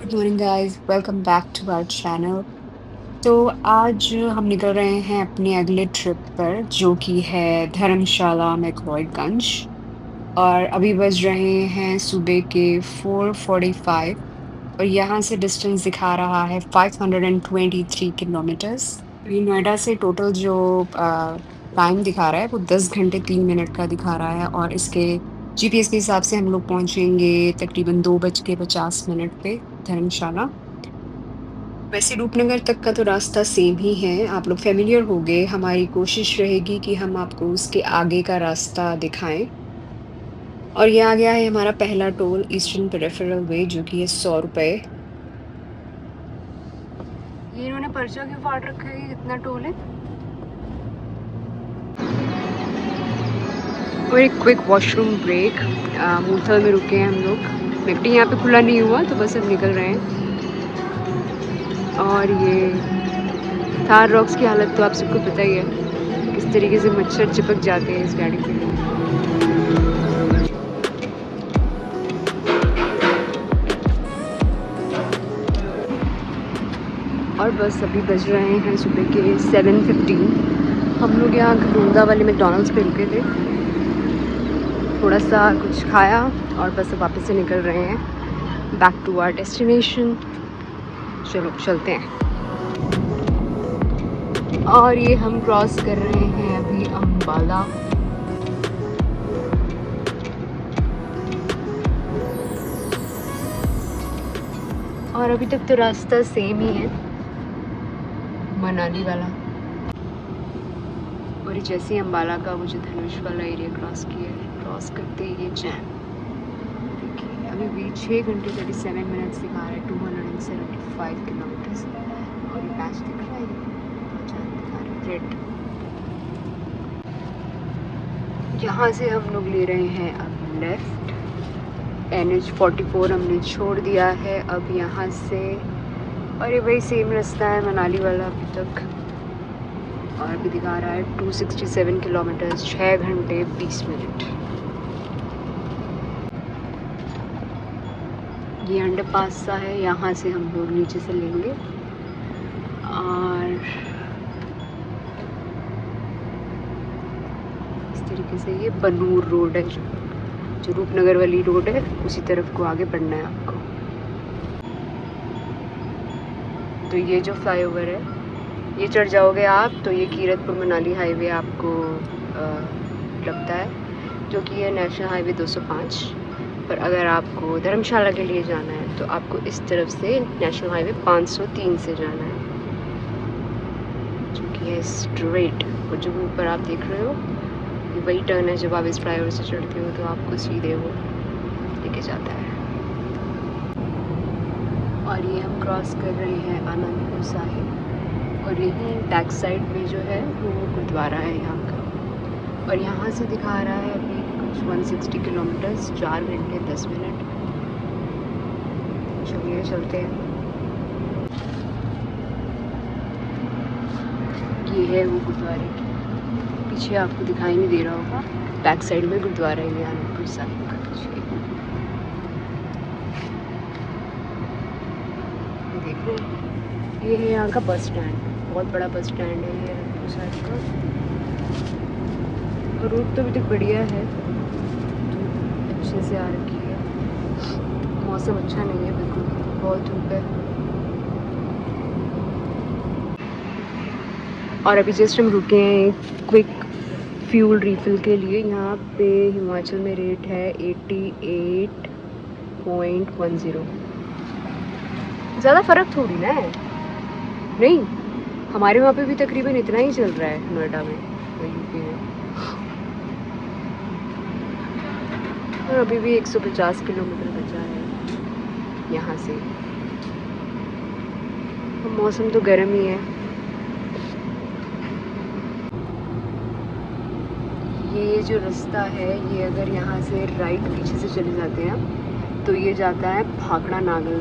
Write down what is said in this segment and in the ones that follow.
Good morning guys, welcome back to our channel. तो आज हम निकल रहे हैं अपनी अगले ट्रिप पर जो कि है धर्मशाला मैक्लोडगंज। और अभी बज रहे हैं सुबह के 4:45 और यहाँ से डिस्टेंस दिखा रहा है 523 किलोमीटर्स। ये नोएडा से टोटल जो टाइम दिखा रहा है वो 10 घंटे 3 मिनट का दिखा रहा है और इसके जीपीएस के हिसाब से हम लोग पहुंचेंगे तकरीबन 2:50 पे धर्मशाला। वैसे रूपनगर तक का तो रास्ता सेम ही है, आप लोग फ़ैमिलियर हो गए, हमारी कोशिश रहेगी कि हम आपको उसके आगे का रास्ता दिखाएँ। और ये आ गया है हमारा पहला टोल ईस्टर्न पेरिफेरल वे जो कि है ₹100। ये इन्होंने पर्चा क्यों फाड़ रखा है कि कितना टोल है? और एक क्विक वॉशरूम ब्रेक। मूर्थल में रुके हैं हम लोग। मैकडी यहाँ पे खुला नहीं हुआ तो बस अब निकल रहे हैं। और ये थार रॉक्स की हालत तो आप सबको पता ही है, किस तरीके से मच्छर चिपक जाते हैं इस गाड़ी पे। और बस अभी बज रहे हैं सुबह के 7:15। हम लोग यहाँ गंदा वाले मैकडॉनल्ड्स पे रुके थे, थोड़ा सा कुछ खाया और बस अब वापस से निकल रहे हैं बैक टू आवर डेस्टिनेशन। चलो चलते हैं। और ये हम क्रॉस कर रहे हैं अभी अम्बाला। और अभी तक तो रास्ता सेम ही है, मनाली वाला। और जैसे ही अम्बाला का वो जो धनुष वाला एरिया क्रॉस किया है, क्रॉस करते ही ये जैम। देखिए अभी भी 6 घंटे 37 मिनट्स दिखा रहा है, 275 किलोमीटर्स। और ये पैच दिख रहा है, दिखा रहा है रेड। यहाँ से हम लोग ले रहे हैं अब लेफ्ट। NH44 हमने छोड़ दिया है अब यहाँ से। और ये वही सेम रास्ता है मनाली वाला अभी तक। और अभी दिखा रहा है 267 किलोमीटर्स, 6 घंटे 20 मिनट। ये अंडरपास सा है, यहाँ से हम लोग नीचे से लेंगे। और इस तरीके से ये बनूर रोड है, जो रूपनगर वाली रोड है, उसी तरफ को आगे बढ़ना है आपको। तो ये जो फ्लाईओवर है, ये चढ़ जाओगे आप तो ये कीरतपुर मनाली हाईवे आपको लगता है, जो कि है नेशनल हाईवे 205। पर अगर आपको धर्मशाला के लिए जाना है तो आपको इस तरफ से नेशनल हाईवे 503 से जाना है, जो कि है स्ट्रेट। और जो ऊपर आप देख रहे हो ये वही टर्न है, जब आप इस फ्लाईओवर से चढ़ते हो तो आपको सीधे वो लेके जाता है। और ये हम क्रॉस कर रहे हैं आनंदपुर साहिब। और यही बैक साइड में जो है वो गुरुद्वारा है यहाँ का। और यहाँ से दिखा रहा है अभी कुछ 160 किलोमीटर्स, 4 घंटे 10 मिनट। चलिए चलते हैं। ये है वो गुरुद्वारे की, पीछे आपको दिखाई नहीं दे रहा होगा, बैक साइड में गुरुद्वारा है आनंदपुर साहिब का पीछे। देख रहे हैं, ये है यहाँ का बस स्टैंड, बहुत बड़ा बस स्टैंड है ये आनंदपुर साहिब का। रूट तो अभी तक बढ़िया है, धूप अच्छे से आ रखी है, मौसम अच्छा नहीं है बिल्कुल, बहुत धूप है। और अभी जस्ट हम रुके हैं क्विक फ्यूल रिफ़िल के लिए। यहाँ पे हिमाचल में रेट है 88.10। ज़्यादा फ़र्क थोड़ी ना है, नहीं, हमारे वहाँ पे भी तकरीबन इतना ही चल रहा है नोएडा में और यूपी में। और अभी भी 150 किलोमीटर बचा है यहाँ से। मौसम तो गर्म ही है। ये जो रास्ता है, ये अगर यहाँ से राइट पीछे से चले जाते हैं तो ये जाता है भाखड़ा नागल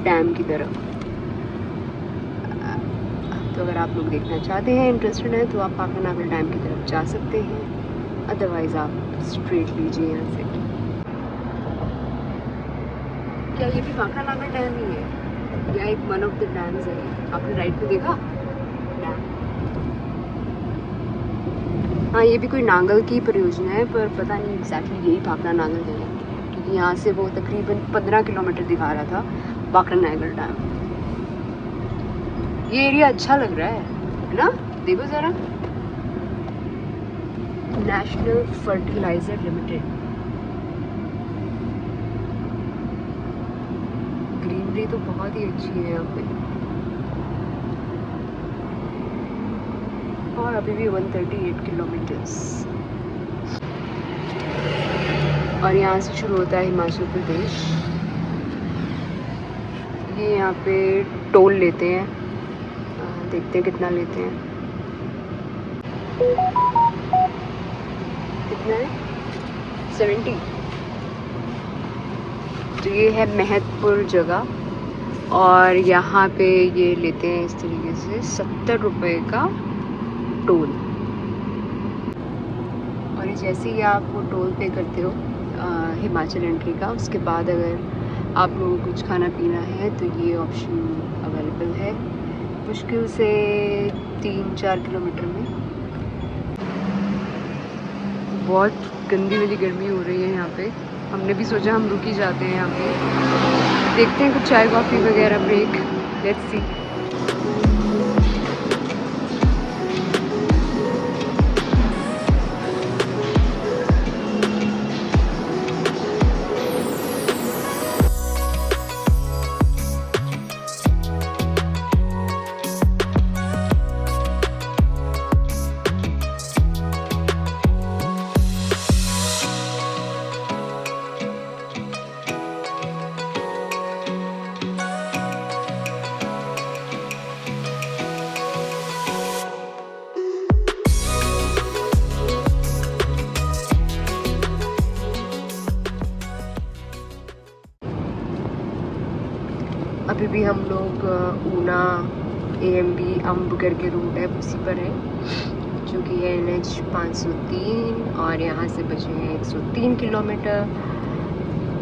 डैम की तरफ। तो अगर आप लोग देखना चाहते हैं, इंटरेस्टेड हैं, तो आप भाखड़ा नागल डैम की तरफ जा सकते हैं, अदरवाइज़ आप स्ट्रेट लीजिए यहाँ से। क्या ये भी भाखड़ा नागल डैम ही है? यहाँ एक वन ऑफ द डैम्स है, आपने राइट में देखा डैम। हाँ, ये भी कोई नांगल की परियोजना है, पर पता नहीं एग्जैक्टली यही भाखड़ा नांगल है, क्योंकि यहाँ से वो तकरीबन 15 किलोमीटर दिखा रहा था भाखड़ा नांगल डैम। ये एरिया अच्छा लग रहा है ना? देखो ज़रा, नेशनल फर्टिलाइजर लिमिटेड। ग्रीनरी तो बहुत ही अच्छी है यहाँ पे। और अभी भी 138 किलोमीटर्स। और यहाँ से शुरू होता है हिमाचल प्रदेश। ये यहाँ पे टोल लेते हैं, देखते हैं कितना लेते हैं। कितना है? 70। तो ये है महतपुर जगह, और यहाँ पे ये लेते हैं इस तरीके से 70 रुपये का टोल। और ये जैसे ही आप वो टोल पे करते हो हिमाचल एंट्री का, उसके बाद अगर आप लोगों को कुछ खाना पीना है तो ये ऑप्शन अवेलेबल है, मुश्किल से 3-4 किलोमीटर में। बहुत गंदी वाली गर्मी हो रही है यहाँ पे। हमने भी सोचा हम रुक ही जाते हैं यहाँ पे, देखते हैं कुछ चाय कॉफ़ी वगैरह ब्रेक, लेट्स सी। अभी भी हम लोग ऊना AMB अम्ब करके रूट है उसी पर है, जो कि है NH 503, और यहाँ से बचे हैं 103 किलोमीटर,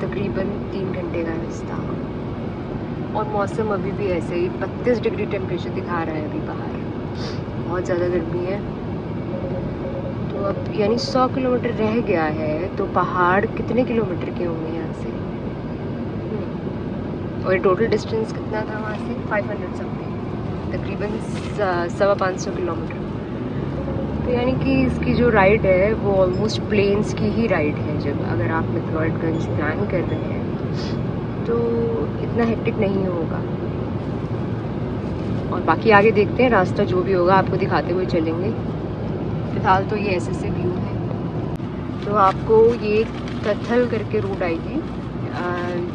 तकरीबन 3 घंटे का रास्ता। और मौसम अभी भी ऐसे ही 32 डिग्री टेम्परेचर दिखा रहा है अभी बाहर, बहुत ज़्यादा गर्मी है। तो अब यानी 100 किलोमीटर रह गया है, तो पहाड़ कितने किलोमीटर के होंगे यहाँ से? और टोटल डिस्टेंस कितना था वहाँ से? 500 समथिंग, तकरीबन 550 किलोमीटर। तो यानी कि इसकी जो राइड है वो ऑलमोस्ट प्लेन्स की ही राइड है। जब अगर आप मैक्लोडगंज प्लान कर रहे हैं तो इतना हेक्टिक नहीं होगा। और बाकी आगे देखते हैं, रास्ता जो भी होगा आपको दिखाते हुए चलेंगे। फिलहाल तो ये ऐसे व्यू है। तो आपको ये कथल करके रोड आएगी,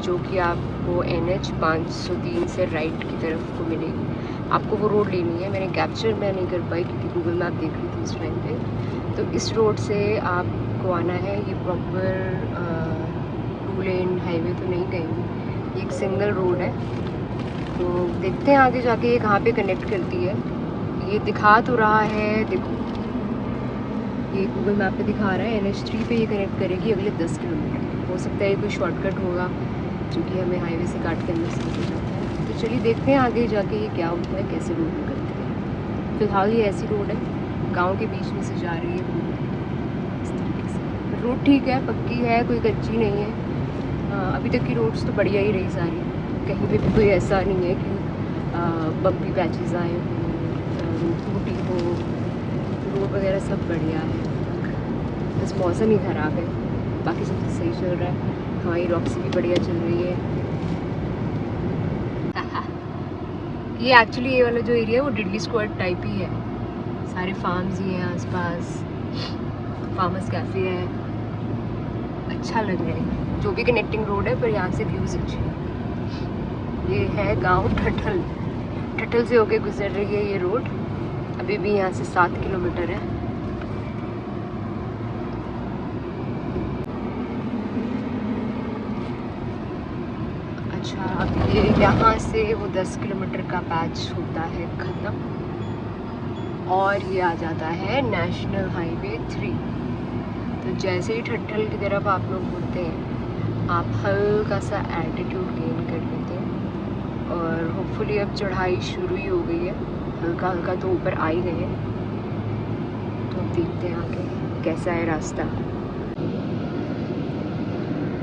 जो कि आपको NH 503 से राइट की तरफ को मिलेगी। आपको वो रोड लेनी है। मैंने कैप्चर मैं नहीं कर पाई क्योंकि गूगल मैप देख रही थी इस टाइम पे। तो इस रोड से आपको आना है। ये प्रॉपर 2 लेन हाईवे तो नहीं कहेंगे, एक सिंगल रोड है। तो देखते हैं आगे जाके ये कहाँ पे कनेक्ट करती है। ये दिखा तो रहा है, देखो ये गूगल मैप पे दिखा रहा है NH 3 पे ये कनेक्ट करेगी अगले 10 किलोमीटर। हो सकता है ये कोई शॉर्टकट होगा जो कि हमें हाईवे से काट के अंदर से निकल जाता है। तो चलिए देखते हैं आगे जाके ये क्या होता है, कैसे रोड निकलती है। फिलहाल ये ऐसी रोड है, गांव के बीच में से जा रही है रोड इस तरीके से। रोड ठीक है, पक्की है, कोई कच्ची नहीं है। अभी तक की रोड्स तो बढ़िया ही रही सारी, कहीं पे भी कोई ऐसा नहीं है कि बम्पी पैचेस आए हों, टूटी हो। रोड वगैरह सब बढ़िया है, बस मौसम ही ख़राब है, बाकी सब सही चल रहा है। हमारी रॉक्सी भी बढ़िया चल रही है। ये एक्चुअली ये वाला जो एरिया है वो डिडली स्क्वाड टाइप ही है, सारे फार्म्स ही हैं आसपास, फार्मर्स कैफ़े है, अच्छा लग रहा है। जो भी कनेक्टिंग रोड है, पर यहाँ से व्यूज़ अच्छे हैं। ये है गांव ठठल, ठठल से होके गुजर रही है ये रोड। अभी भी यहाँ से 7 किलोमीटर है। अच्छा, अब ये यहाँ से वो 10 किलोमीटर का पैच होता है ख़त्म, और ये आ जाता है नेशनल हाईवे 3। तो जैसे ही ठठल की तरफ आप लोग मुड़ते हैं, आप हल्का सा एल्टीट्यूड गेन कर लेते हैं और होपफुली अब चढ़ाई शुरू ही हो गई है, हल्का हल्का तो ऊपर आ ही गए हैं। तो अब देखते हैं आगे कैसा है रास्ता।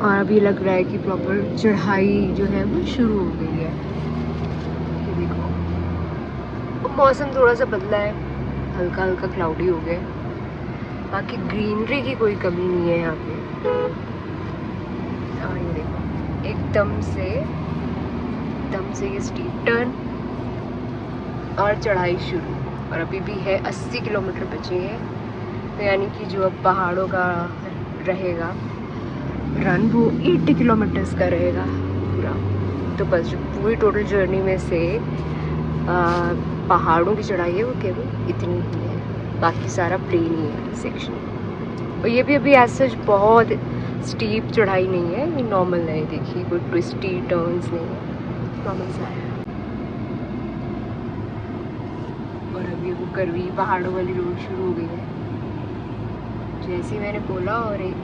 और अभी लग रहा है कि प्रॉपर चढ़ाई जो है वो शुरू हो गई है। ये देखो मौसम थोड़ा सा बदला है, हल्का हल्का क्लाउडी हो गया है। बाकी ग्रीनरी की कोई कमी नहीं है यहाँ पे। और ये देखो एकदम से ये स्टीप टर्न और चढ़ाई शुरू। और अभी भी है 80 किलोमीटर बचे हैं, तो यानी कि जो अब पहाड़ों का रहेगा रन वो 80 किलोमीटर्स का रहेगा पूरा। तो बस पूरी टोटल जर्नी में से पहाड़ों की चढ़ाई है वो केवल इतनी ही है, बाकी सारा प्लेन ही है सेक्शन। और ये भी अभी एज सच बहुत स्टीप चढ़ाई नहीं है, ये नॉर्मल है। देखिए कोई ट्विस्टी टर्न्स नहीं है, नॉर्मल सा है। और अभी वो करवी पहाड़ों वाली रोड शुरू हो गई है, जैसे मैंने बोला। और एक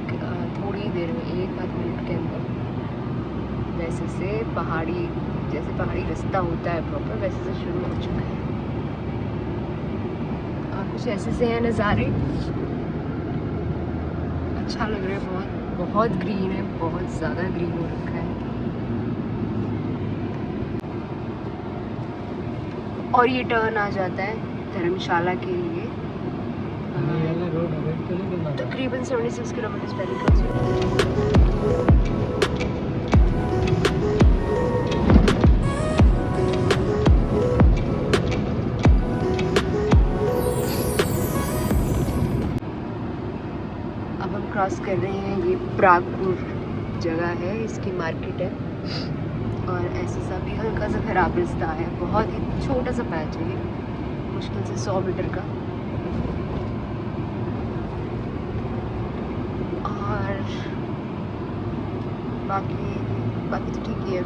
थोड़ी देर में 1-8 मिनट के अंदर वैसे से पहाड़ी, जैसे पहाड़ी रास्ता होता है प्रॉपर, वैसे से शुरू हो चुका है। और कुछ ऐसे से है नज़ारे, अच्छा लग रहा है। बहुत बहुत ग्रीन है, बहुत ज़्यादा ग्रीन हो रखा है। और ये टर्न आ जाता है धर्मशाला के लिए, तकरीबन 76 किलोमीटर पहले क्रॉस होता है। अब हम क्रॉस कर रहे हैं, ये प्रागपुर जगह है, इसकी मार्केट है। और ऐसे सा भी हल्का सा खराब रास्ता है, बहुत ही छोटा सा पैच है, मुश्किल से 100 मीटर का। और बाकी तो ठीक ही है,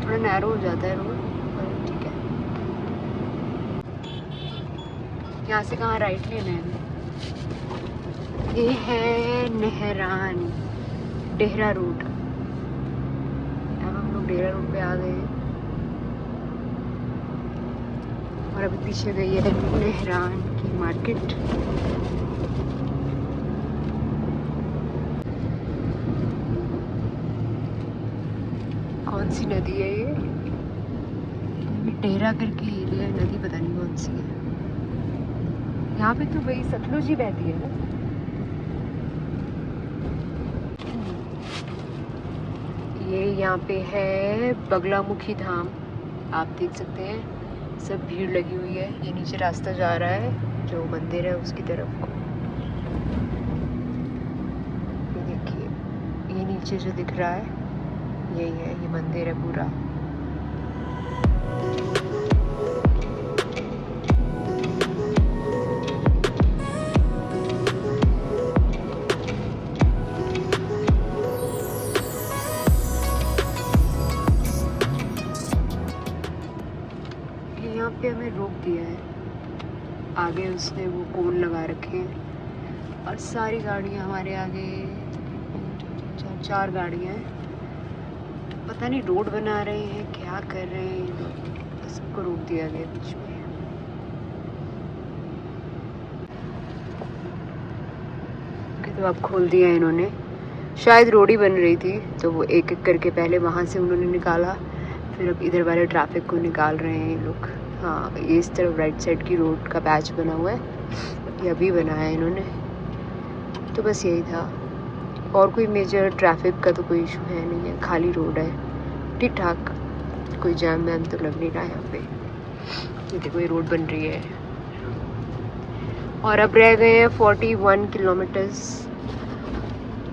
थोड़ा नैरो हो जाता है रोड, पर ठीक है। यहाँ से कहाँ राइट लेना है? ये है नेहरान डेहरा रोड। अब हम लोग डेहरा रोड पे आ गए हैं और अभी पीछे गई है नेहरान की मार्केट। कौन सी नदी है ये? डेहरा करके एरिया नदी, पता नहीं कौन सी है। यहाँ पे तो वही सतलुज ही बहती है ना। ये यहाँ पे है बगलामुखी धाम, आप देख सकते हैं, सब भीड़ लगी हुई है। ये नीचे रास्ता जा रहा है जो मंदिर है उसकी तरफ को। ये देखिए, ये नीचे जो दिख रहा है यही है, ये मंदिर है पूरा। यहाँ पे हमें रोक दिया है, आगे उसने वो कोन लगा रखे हैं और सारी गाड़ियाँ हमारे आगे, 4 गाड़ियाँ हैं। पता नहीं रोड बना रहे हैं, क्या कर रहे हैं लोग, सबको रोक दिया गया बीच में। तो अब खोल दिया इन्होंने, शायद रोड ही बन रही थी तो वो एक एक करके पहले वहाँ से उन्होंने निकाला, फिर अब इधर वाले ट्रैफिक को निकाल रहे हैं ये लोग। हाँ, ये इस तरफ राइट साइड की रोड का पैच बना हुआ है, ये अभी बनाया है इन्होंने। तो बस यही था, और कोई मेजर ट्रैफिक का तो कोई इशू है नहीं है, खाली रोड है, ठीक ठाक, कोई जाम वैम तो लग नहीं रहा है यहाँ पे। ये देखो ये रोड बन रही है और अब रह गए हैं 41 किलोमीटर्स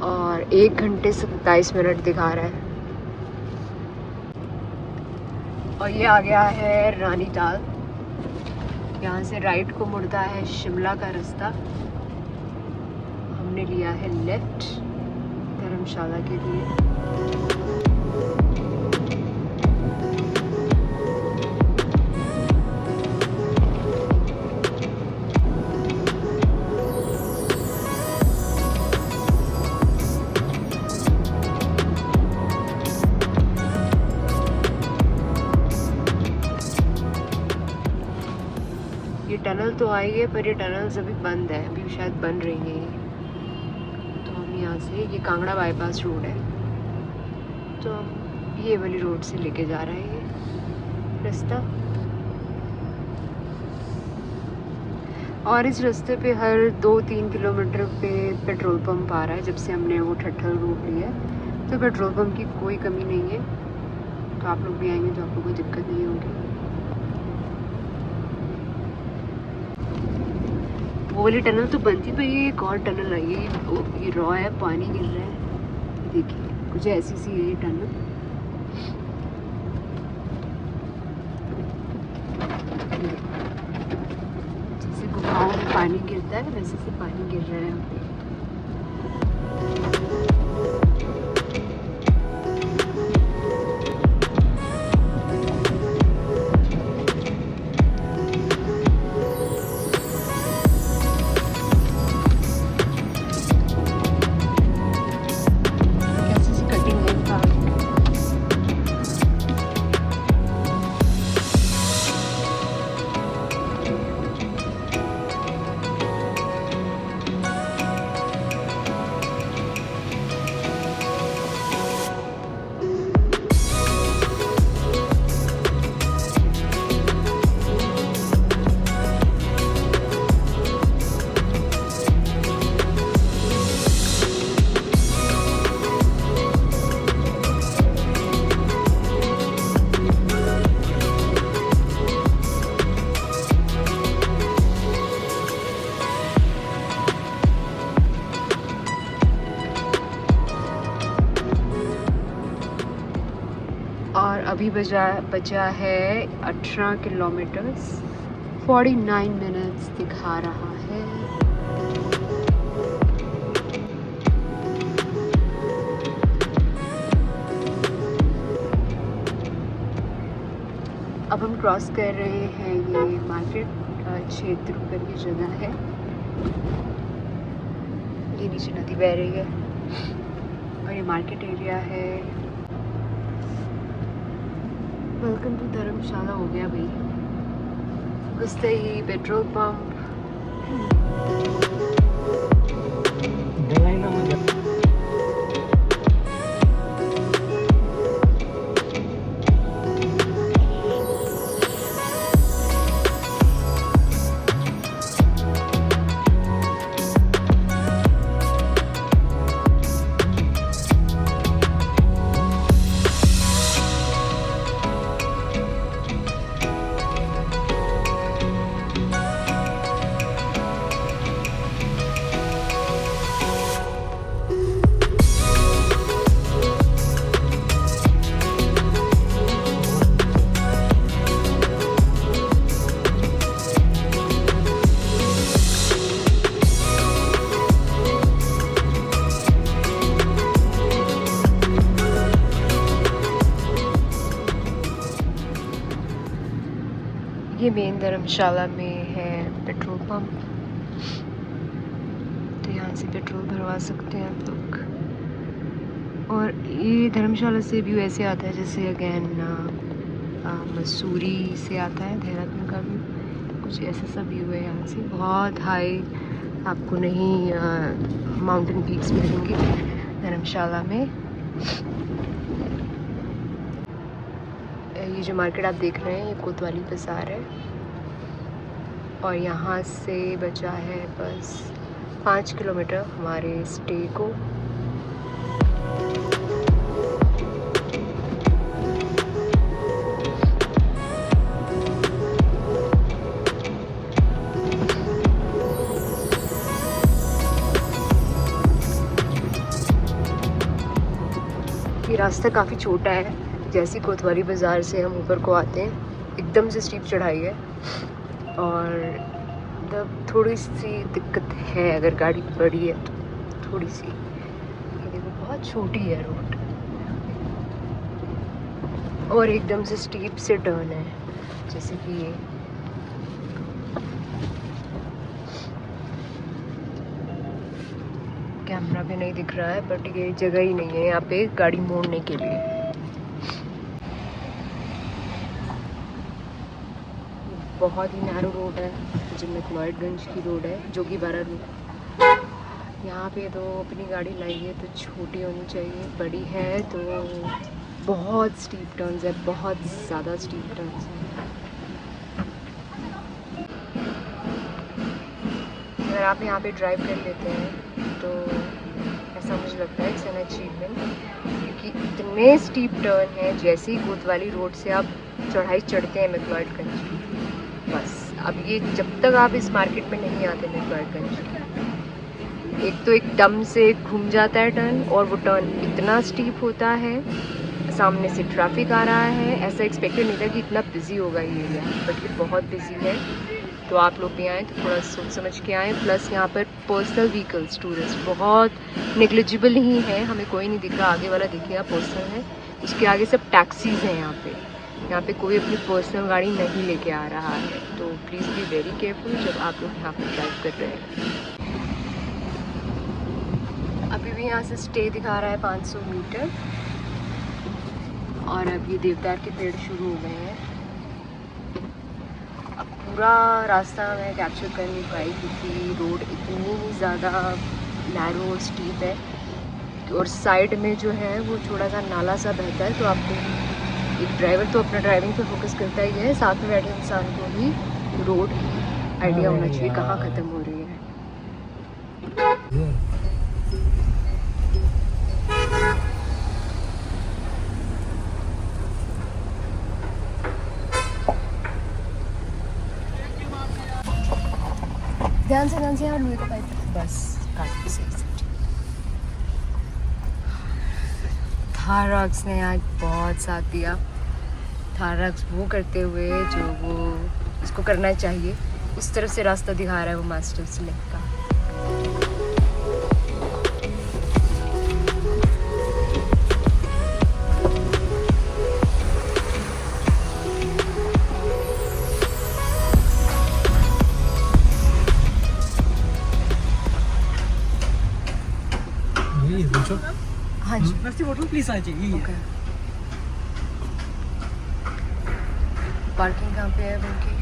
और 1 घंटे 27 मिनट दिखा रहा है। और ये आ गया है रानीताल, यहाँ से राइट को मुड़ता है शिमला का रास्ता। हमने लिया है लेफ्ट धर्मशाला के लिए। तो आई है पर ये टनल्स अभी बंद है, अभी शायद बन रही है ये। तो हम यहाँ से, ये कांगड़ा बाईपास रोड है, तो हम ये वाली रोड से लेके जा रहे हैं ये रास्ता। और इस रास्ते पे हर 2-3 किलोमीटर पे पेट्रोल पंप आ रहा है। जब से हमने वो ठट्ठल रूट लिया है तो पेट्रोल पंप की कोई कमी नहीं है। तो आप लोग भी आएंगे तो आपको कोई दिक्कत नहीं होगी। वो वाली टनल तो बनती, पर ये एक और टनल आई है, ये रॉ है, पानी गिर रहा है। देखिए कुछ ऐसी सी है ये टनल। जैसे गुफाओं में पानी गिरता है वैसे से पानी गिर रहा है यहाँ पे। और अभी बचा है 18 किलोमीटर्स, 49 मिनट्स दिखा रहा है। अब हम क्रॉस कर रहे हैं ये मार्केट क्षेत्र करके जगह है। ये नीचे नदी बह रही है और ये मार्केट एरिया है। वेलकम टू धर्मशाला हो गया भाई। घुसते ही पेट्रोल पंप। ये मेन धर्मशाला में है पेट्रोल पंप, तो यहाँ से पेट्रोल भरवा सकते हैं आप लोग। और ये धर्मशाला से व्यू ऐसे आता है जैसे अगेन मसूरी से आता है, देहरादून का व्यू कुछ ऐसा सा व्यू है। यहाँ से बहुत हाई आपको नहीं माउंटेन पीक्स मिलेंगे धर्मशाला में। ये जो मार्केट आप देख रहे हैं ये कोतवाली बाज़ार है और यहाँ से बचा है बस 5 किलोमीटर हमारे स्टे को। ये रास्ता काफ़ी छोटा है। जैसी कोतवाली बाज़ार से हम ऊपर को आते हैं एकदम से स्टीप चढ़ाई है और मतलब थोड़ी सी दिक्कत है अगर गाड़ी बड़ी है तो थोड़ी सी। ये देखो बहुत छोटी है रोड और एकदम से स्टीप से टर्न है, जैसे कि ये कैमरा पे नहीं दिख रहा है बट ये जगह ही नहीं है यहाँ पे गाड़ी मोड़ने के लिए। बहुत ही नैरो रोड है, जो मैक्लॉयडगंज की रोड है, जो कि 12 रोड। यहाँ पे तो अपनी गाड़ी लाइए तो छोटी होनी चाहिए, बड़ी है तो बहुत स्टीप टर्न्स है, बहुत ज़्यादा स्टीप टर्न्स है। अगर आप यहाँ पे ड्राइव कर लेते हैं तो ऐसा मुझे लगता है इट्स एन अचीवमेंट, क्योंकि इतने स्टीप टर्न है। जैसे ही कोतवाली रोड से आप चढ़ाई चढ़ते हैं मैक्लॉयडगंज की, बस अब ये जब तक आप इस मार्केट में नहीं आते मैक्लॉयडगंज की, एक तो एकदम से घूम जाता है टर्न, और वो टर्न इतना स्टीप होता है, सामने से ट्रैफिक आ रहा है। ऐसा एक्सपेक्टेड नहीं था कि इतना बिजी होगा ये एरिया, बट ये बहुत बिजी है। तो आप लोग भी आएँ तो थोड़ा सोच समझ के आएँ। प्लस यहाँ पर पर्सनल व्हीकल्स टूरिस्ट बहुत नेग्लिजिबल ही हैं, हमें कोई नहीं दिख रहा, आगे वाला देखिए आप पर्सनल है, उसके आगे सब टैक्सीज़ हैं। यहाँ पे कोई अपनी पर्सनल गाड़ी नहीं लेके आ रहा है, तो प्लीज़ बी वेरी केयरफुल जब आप लोग यहाँ पर ड्राइव कर रहे हैं। अभी भी यहाँ से स्टे दिखा रहा है 500 मीटर, और अब ये देवदार के पेड़ शुरू हो गए हैं। अब पूरा रास्ता मैं कैप्चर कर नहीं पाई, क्योंकि रोड इतनी ही ज़्यादा नैरो और स्टीप है, और साइड में जो है वो थोड़ा सा नाला सा बहता है। तो आपको, एक ड्राइवर तो अपना ड्राइविंग पे फोकस करता ही है, साथ में बैठे इंसान को भी रोड आइडिया होना चाहिए कहाँ ख़त्म हो रही है। ध्यान से यार, लोहे का पाइप बस काट से। थारक्स ने आज बहुत साथ दिया। थारक्स वो करते हुए जो वो उसको करना चाहिए, उस तरफ से रास्ता दिखा रहा है वो मास्टर स्लेक का। हाँ जी, बोतल प्लीज आ जाइए। पार्किंग कहाँ पे है उनकी?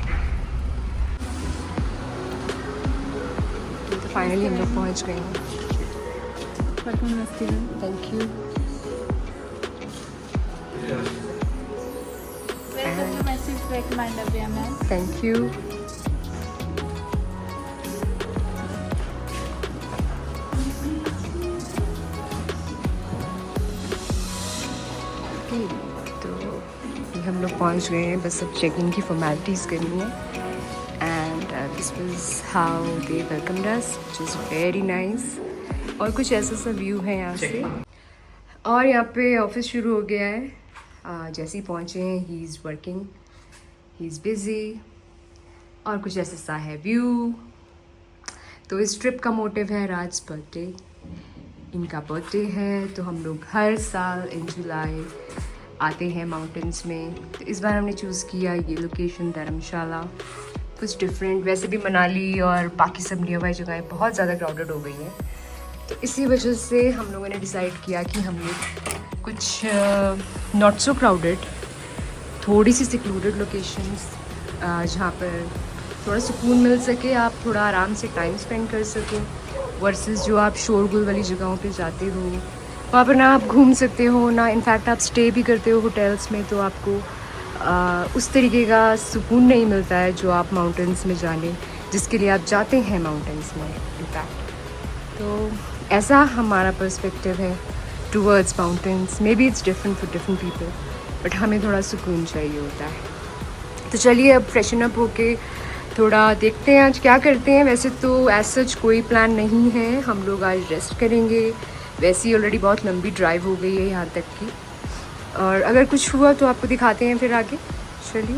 तो फाइनली हम लोग पहुँच गए हैं। Thank you. Thank you. तो हम लोग पहुंच गए हैं, बस अब चेकिंग की फॉर्मेलिटीज़ करनी है। And this was how they welcomed us, which is very nice. और कुछ ऐसा सा व्यू है यहाँ से। और यहाँ पे ऑफिस शुरू हो गया है। जैसे ही पहुँचे हैं, he is working, he is busy, और कुछ ऐसा सा है व्यू। तो इस ट्रिप का मोटिव है राज बर्थडे। इनका बर्थडे है, तो हम लोग हर साल इन जुलाई आते हैं माउंटेन्स में। तो इस बार हमने चूज़ किया ये लोकेशन धर्मशाला, कुछ डिफरेंट। वैसे भी मनाली और बाकी सब नियर बाई जगहें बहुत ज़्यादा क्राउडेड हो गई हैं, तो इसी वजह से हम लोगों ने डिसाइड किया कि हम लोग कुछ नॉट सो क्राउडेड, थोड़ी सी सिक्लूडेड लोकेशंस, जहाँ पर थोड़ा सुकून मिल सके, आप थोड़ा आराम से टाइम स्पेंड कर सकें, वर्सेस जो आप शोरगुल वाली जगहों पे जाते हो, वहाँ पर ना आप घूम सकते हो, ना इनफैक्ट आप स्टे भी करते हो होटल्स में, तो आपको उस तरीके का सुकून नहीं मिलता है जो आप माउंटेन्स में जाने, जिसके लिए आप जाते हैं माउंटेन्स में इनफैक्ट। तो ऐसा हमारा पर्सपेक्टिव है towards mountains. May be it's different for different people, but हमें थोड़ा सुकून चाहिए होता है। तो चलिए अब फ्रेशन अप होके थोड़ा देखते हैं आज क्या करते हैं। वैसे तो एज सच कोई प्लान नहीं है, हम लोग आज रेस्ट करेंगे। वैसे ही ऑलरेडी बहुत लंबी ड्राइव हो गई है यहाँ तक की, और अगर कुछ हुआ तो आपको दिखाते हैं फिर आगे। चलिए।